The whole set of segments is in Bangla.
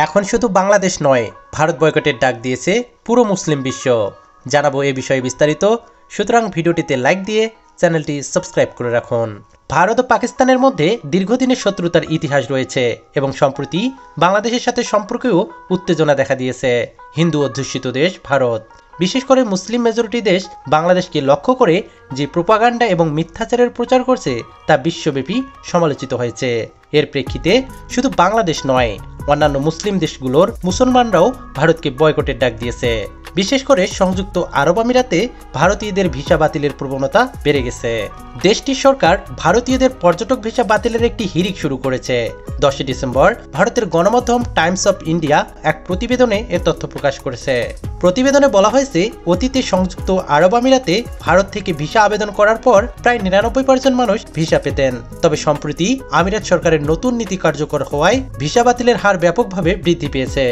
এখন শুধু বাংলাদেশ নয়, ভারত বয়কটের ডাক দিয়েছে পুরো মুসলিম বিশ্ব। জানাবো এ বিষয়ে বিস্তারিত, সুতরাং ভিডিওটিতে লাইক দিয়ে চ্যানেলটি সাবস্ক্রাইব করে রাখুন। ভারত ও পাকিস্তানের মধ্যে দীর্ঘদিনের শত্রুতার ইতিহাস রয়েছে এবং সম্প্রতি বাংলাদেশের সাথে সম্পর্কেও উত্তেজনা দেখা দিয়েছে। হিন্দু অধ্যুষিত দেশ ভারত, বিশেষ করে মুসলিম মেজরিটি দেশ বাংলাদেশকে লক্ষ্য করে যে প্রোপাগান্ডা এবং মিথ্যাচারের প্রচার করছে তা বিশ্বব্যাপী সমালোচিত হয়েছে। এর প্রেক্ষিতে শুধু বাংলাদেশ নয়, অন্যান্য মুসলিম দেশগুলোর মুসলমানরাও ভারতকে বয়কটের ডাক দিয়েছে। বিশেষ করে সংযুক্ত আরব আমিরাতে ভারতীয়দের ভিসা বাতিলের প্রবণতা বেড়ে গেছে। দেশটির সরকার ভারতীয়দের পর্যটক ভিসা বাতিলের একটি হিড়িক শুরু করেছে। 10 ডিসেম্বর ভারতের গণমাধ্যম টাইমস অফ ইন্ডিয়া এক প্রতিবেদনে এ তথ্য প্রকাশ করেছে। প্রতিবেদনে বলা হয়েছে, অতীতে সংযুক্ত আরব আমিরাতে ভারত থেকে ভিসা আবেদন করার পর প্রায় 99% মানুষ ভিসা পেতেন। তবে সম্প্রতি আমিরাত সরকারের নতুন নীতি কার্যকর হওয়ায় ভিসা বাতিলের হার ব্যাপকভাবে বৃদ্ধি পেয়েছে।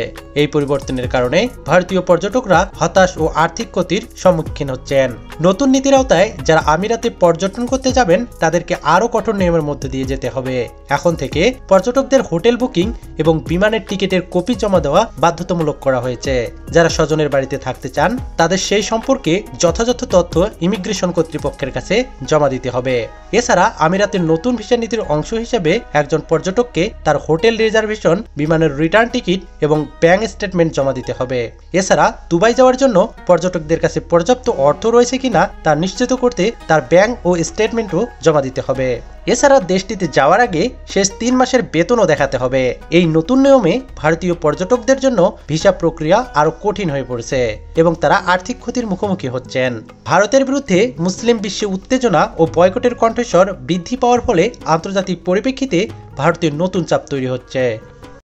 এই পরিবর্তনের কারণে ভারতীয় পর্যটকরা হতাশ ও আর্থিক ক্ষতির সম্মুখীন হচ্ছেন। নতুন নীতির আওতায় যারা আমিরাতে পর্যটন করতে যাবেন তাদেরকে আরও কঠোর নিয়মের মধ্যে দিয়ে যেতে হবে। এখন থেকে পর্যটকদের হোটেল বুকিং এবং বিমানের টিকিটের কপি জমা দেওয়া বাধ্যতামূলক করা হয়েছে। যারা স্বজনের বাড়িতে থাকতে চান তাদের সেই সম্পর্কে যথাযথ তথ্য ইমিগ্রেশন কর্তৃপক্ষের কাছে জমা দিতে হবে। এছাড়া আমিরাতের নতুন ভিসা নীতির অংশ হিসেবে একজন পর্যটককে তার হোটেল রিজার্ভেশন, বিমানের রিটার্ন টিকিট এবং ব্যাংক স্টেটমেন্ট জমা দিতে হবে। এছাড়া দুবাই যাওয়ার জন্য পর্যটকদের কাছে পর্যাপ্ত অর্থ রয়েছে কিনা তা নিশ্চিত করতে তার ব্যাংক ও স্টেটমেন্টও জমা দিতে হবে। এছাড়া দেশটিতে যাওয়ার আগে শেষ 3 মাসের বেতনও দেখাতে হবে। এই নতুন নিয়মে ভারতীয় পর্যটকদের জন্য ভিসা প্রক্রিয়া আরো কঠিন হয়ে পড়েছে এবং তারা আর্থিক ক্ষতির মুখোমুখি হচ্ছেন। ভারতের বিরুদ্ধে মুসলিম বিশ্বে উত্তেজনা ও বয়কটের কণ্ঠস্বর বৃদ্ধি পাওয়ার ফলে আন্তর্জাতিক পরিপ্রেক্ষিতে ভারতের নতুন চাপ তৈরি হচ্ছে।